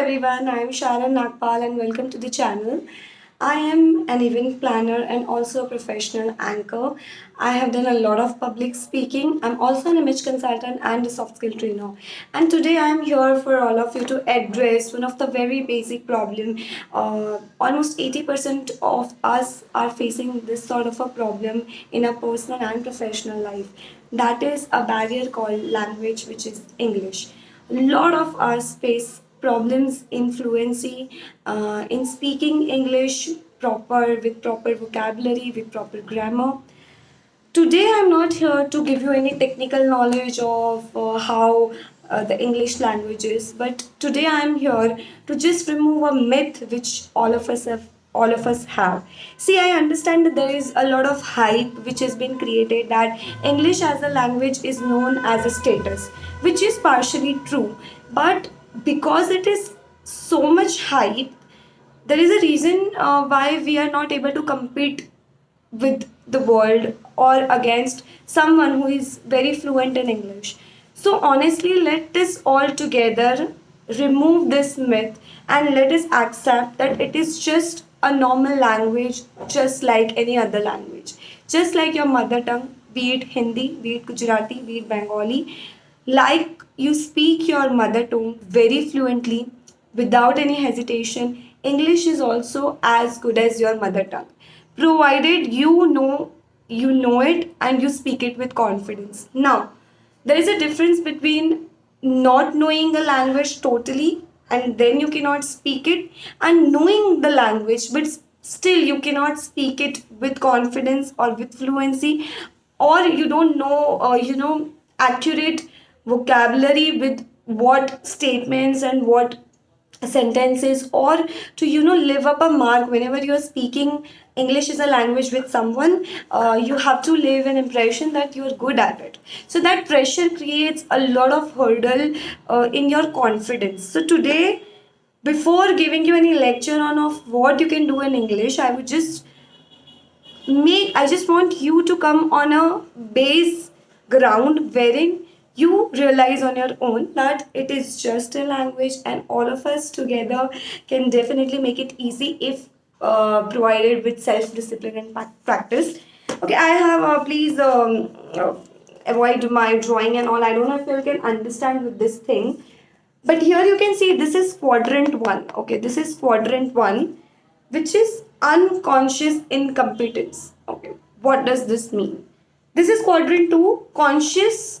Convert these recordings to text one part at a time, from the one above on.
everyone, I am Sharon and welcome to the channel. I am an event planner and also a professional anchor. I have done a lot of public speaking. I'm also an image consultant and a soft skill trainer. And today I am here for all of you to address one of the very basic problem. Almost 80% of us are facing this sort of a problem in our personal and professional life. That is a barrier called language, which is English. A lot of us face problems in fluency, in speaking English proper with proper vocabulary, with proper grammar. Today, I'm not here to give you any technical knowledge of how the English language is, but today I'm here to just remove a myth which all of us have. See, I understand that there is a lot of hype which has been created that English as a language is known as a status, which is partially true. But because it is so much hype, there is a reason why we are not able to compete with the world or against someone who is very fluent in English. So, honestly, let us all together remove this myth and let us accept that it is just a normal language, just like any other language. Just like your mother tongue, be it Hindi, be it Gujarati, be it Bengali, like you speak your mother tongue very fluently without any hesitation, English is also as good as your mother tongue, provided you know it and you speak it with confidence. Now, there is a difference between not knowing a language totally and then you cannot speak it, and knowing the language but still you cannot speak it with confidence or with fluency, or you don't know accurate vocabulary with what statements and what sentences, or to live up a mark whenever you're speaking English is a language with someone. You have to leave an impression that you're good at it, so that pressure creates a lot of hurdle in your confidence. So today, before giving you any lecture on of what you can do in English, I just want you to come on a base ground wherein you realize on your own that it is just a language and all of us together can definitely make it easy if provided with self discipline and practice. Okay, I have please avoid my drawing and all. I don't know if you can understand with this thing, but here you can see this is quadrant 1. Okay, this is quadrant 1, which is unconscious incompetence. Okay, what does this mean? This is quadrant 2, conscious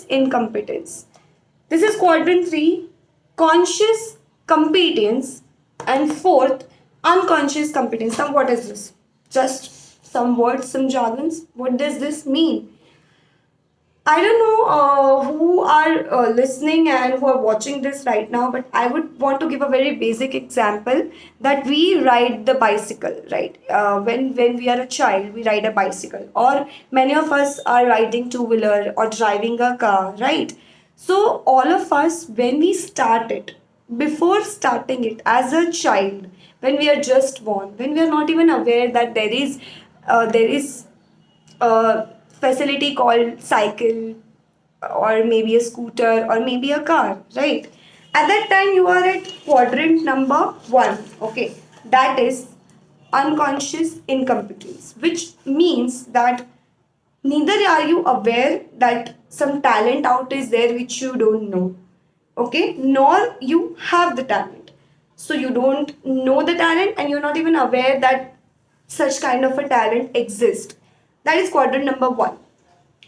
incompetence. This is quadrant 3, conscious competence, and fourth, unconscious competence. Now, what is this? Just some words, some jargons. What does this mean? I don't know who are listening and who are watching this right now, but I would want to give a very basic example that we ride the bicycle, right? When we are a child, we ride a bicycle, or many of us are riding two-wheeler or driving a car, right? So all of us, when we start it, before starting it as a child, when we are just born, when we are not even aware that there is a facility called cycle or maybe a scooter or maybe a car, right? At that time you are at quadrant number 1. Okay, that is unconscious incompetence, which means that neither are you aware that some talent out is there which you don't know, okay, nor you have the talent. So you don't know the talent and you're not even aware that such kind of a talent exists. That is quadrant number 1.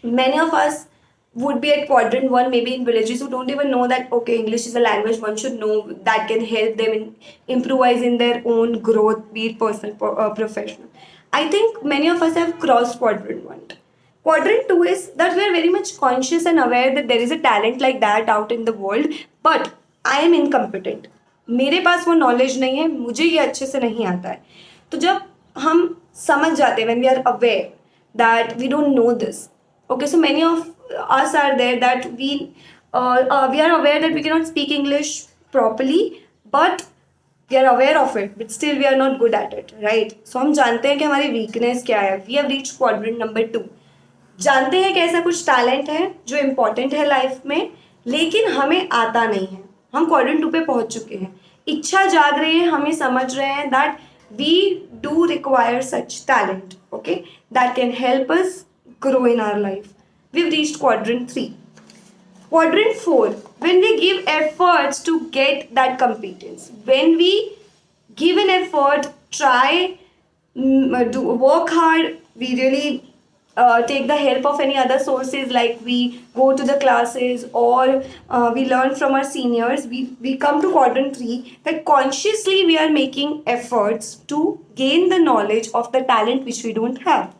Many of us would be at quadrant 1, maybe in villages, who don't even know that okay, English is a language one should know that can help them in improvise in their own growth, be it personal or professional. I think many of us have crossed quadrant 1. Quadrant 2 is that we are very much conscious and aware that there is a talent like that out in the world, but I am incompetent. मेरे पास वो knowledge नहीं है, मुझे ये अच्छे से नहीं आता है. तो जब हम समझ जाते हैं, when we are aware that we don't know this, okay, so many of us are there that we are aware that we cannot speak English properly, but we are aware of it, but still we are not good at it, right? So हम जानते हैं कि हमारी weakness क्या है. We have reached quadrant number 2. जानते हैं कि ऐसा कुछ टैलेंट है जो इम्पोर्टेंट है लाइफ में, लेकिन हमें आता नहीं है. हम क्वाड्रेंट 2 पे पहुंच चुके हैं, इच्छा जाग रही है, हमें समझ रहे हैं that we do require such talent, okay, that can help us grow in our life. We've reached quadrant 3. Quadrant 4, when we give efforts to get that competence, when we give an effort, try, do work hard, we really take the help of any other sources, like we go to the classes or we learn from our seniors, we come to quadrant 3, that consciously we are making efforts to gain the knowledge of the talent which we don't have.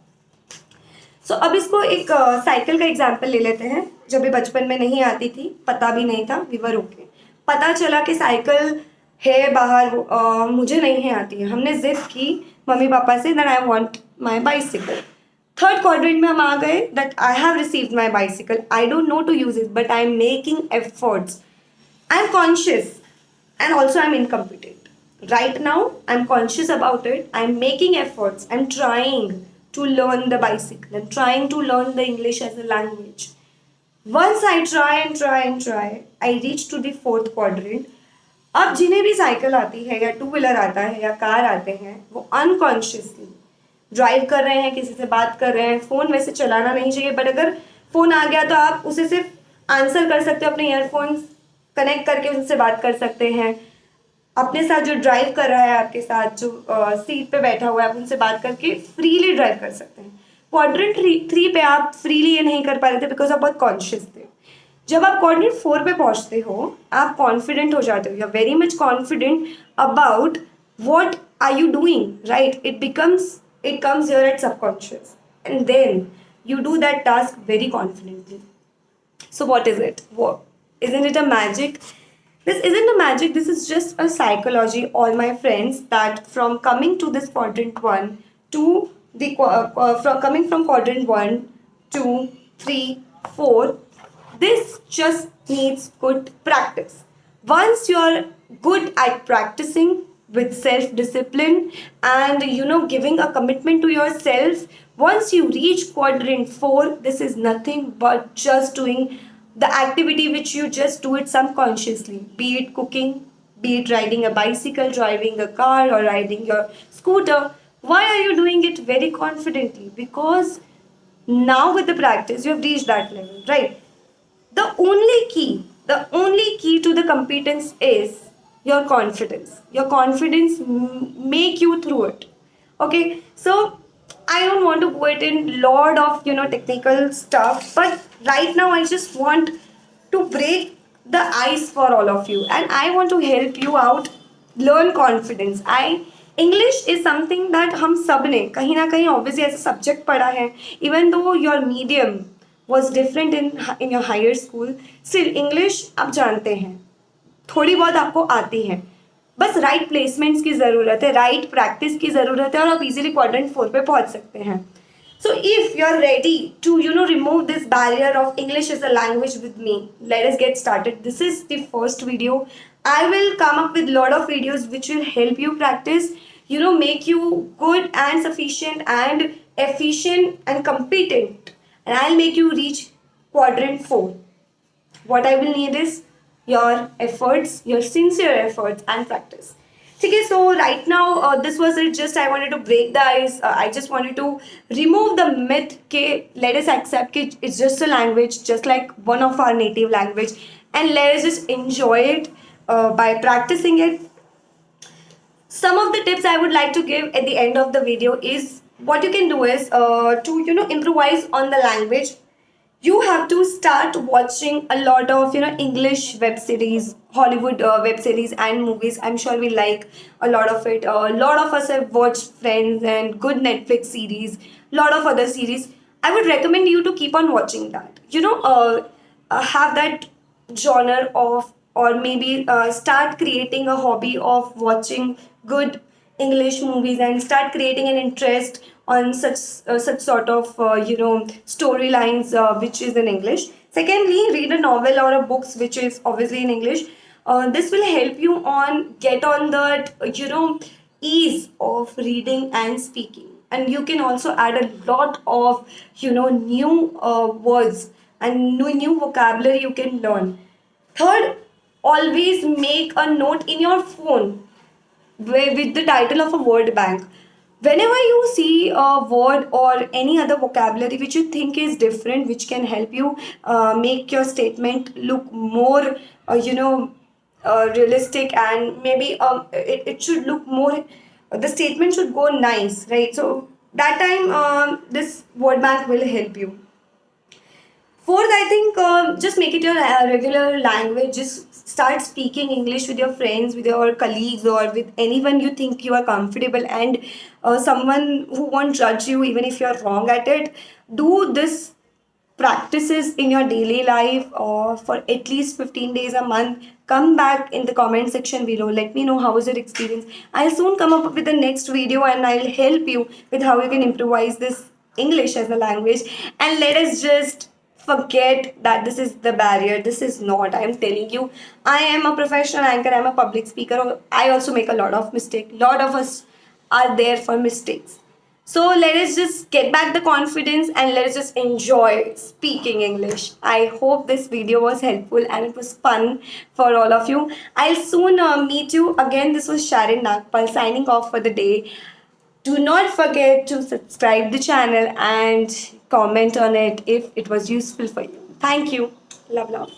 सो अब इसको एक cycle का example ले लेते हैं. जब भी बचपन में नहीं आती थी, पता भी नहीं था, वी वर ओके. पता चला कि साइकिल है बाहर, मुझे नहीं है आती है. हमने जिद की मम्मी पापा से that I want my bicycle. Third quadrant में हम आ गए that I have received my bicycle, I don't know to use it but I am making efforts, I am conscious and also I'm incompetent. Right now, I'm conscious about it. I'm making efforts. I'm trying to learn the bicycle. I'm trying to learn the English as a language. Once I try and try and try, I reach to the fourth quadrant. अब जिन्हें भी cycle आती है या two wheeler आता है या car आते हैं, वो अनकॉन्शियसली ड्राइव कर रहे हैं, किसी से बात कर रहे हैं. फ़ोन वैसे चलाना नहीं चाहिए, बट अगर फ़ोन आ गया तो आप उसे सिर्फ आंसर कर सकते हो, अपने ईयरफोन्स कनेक्ट करके उनसे बात कर सकते हैं. अपने साथ जो ड्राइव कर रहा है, आपके साथ जो सीट पे बैठा हुआ है, आप उनसे बात करके फ्रीली ड्राइव कर सकते हैं. क्वाड्रेंट 3 पे आप फ्रीली ये नहीं कर पा रहे थे बिकॉज आप बहुत कॉन्शियस थे. जब आप क्वाड्रेंट 4 पे पहुंचते हो, आप कॉन्फिडेंट हो जाते हो, you are very much confident about what are you doing, right. It comes here at subconscious and then you do that task very confidently. So what is it? What? Isn't it a magic? This isn't a magic, this is just a psychology, all my friends, that from coming to this quadrant 1 to the from coming from quadrant 1, 2, 3, 4, this just needs good practice. Once you're good at practicing with self-discipline and giving a commitment to yourself, once you reach quadrant 4, this is nothing but just doing the activity which you just do it subconsciously, be it cooking, be it riding a bicycle, driving a car, or riding your scooter. Why are you doing it very confidently? Because now with the practice you have reached that level, right? The only key to the competence is your confidence. Your confidence make you through it. Okay, so I don't want to go it in lot of technical stuff, but right now I just want to break the ice for all of you, and I want to help you out learn confidence. English is something that हम सब ने कहीं ना कहीं obviously as a subject पढ़ा है, even though your medium was different in your higher school, still English आप जानते हैं, थोड़ी बहुत आपको आती है. बस राइट प्लेसमेंट्स की ज़रूरत है, राइट प्रैक्टिस की ज़रूरत है, और आप इजीली क्वाड्रेंट 4 पे पहुंच सकते हैं. So if you are ready to remove this barrier of English as a language with me, let us get started. This is the first video. I will come up with lot of videos which will help you practice, make you good and sufficient and efficient and competent, and I'll make you reach quadrant 4. What I will need is your efforts, your sincere efforts and practice. Okay, so right now this was it. Just I wanted to break the ice. I just wanted to remove the myth. Okay, let us accept that it's just a language, just like one of our native language, and let us just enjoy it by practicing it. Some of the tips I would like to give at the end of the video is what you can do is to improvise on the language. You have to start watching a lot of English web series, Hollywood web series and movies. I'm sure we like a lot of it. A lot of us have watched Friends and good Netflix series, lot of other series. I would recommend you to keep on watching that. Have that genre of, or maybe start creating a hobby of watching good English movies and start creating an interest on such sort of storylines which is in English. Secondly, read a novel or a books which is obviously in English. This will help you get on that ease of reading and speaking, and you can also add a lot of new words and new vocabulary you can learn. Third, always make a note in your phone with the title of a word bank. Whenever you see a word or any other vocabulary which you think is different, which can help you make your statement look more, realistic, and maybe it should look more, the statement should go nice, right? So that time this word bank will help you. Fourth, I think just make it your regular language. Just start speaking English with your friends, with your colleagues, or with anyone you think you are comfortable, and someone who won't judge you even if you're wrong at it. Do this practices in your daily life or for at least 15 days a month. Come back in the comment section below, let me know how was your experience. I'll soon come up with the next video and I'll help you with how you can improvise this English as a language. And let us just forget that this is the barrier. This is not, I'm telling you, I am a professional anchor, I'm a public speaker, I also make a lot of mistakes. Lot of us are there for mistakes. So let us just get back the confidence and let us just enjoy speaking English. I hope this video was helpful and it was fun for all of you. I'll soon meet you again. This was Sharon Nagpal signing off for the day. Do not forget to subscribe the channel and comment on it if it was useful for you. Thank you. Love, love.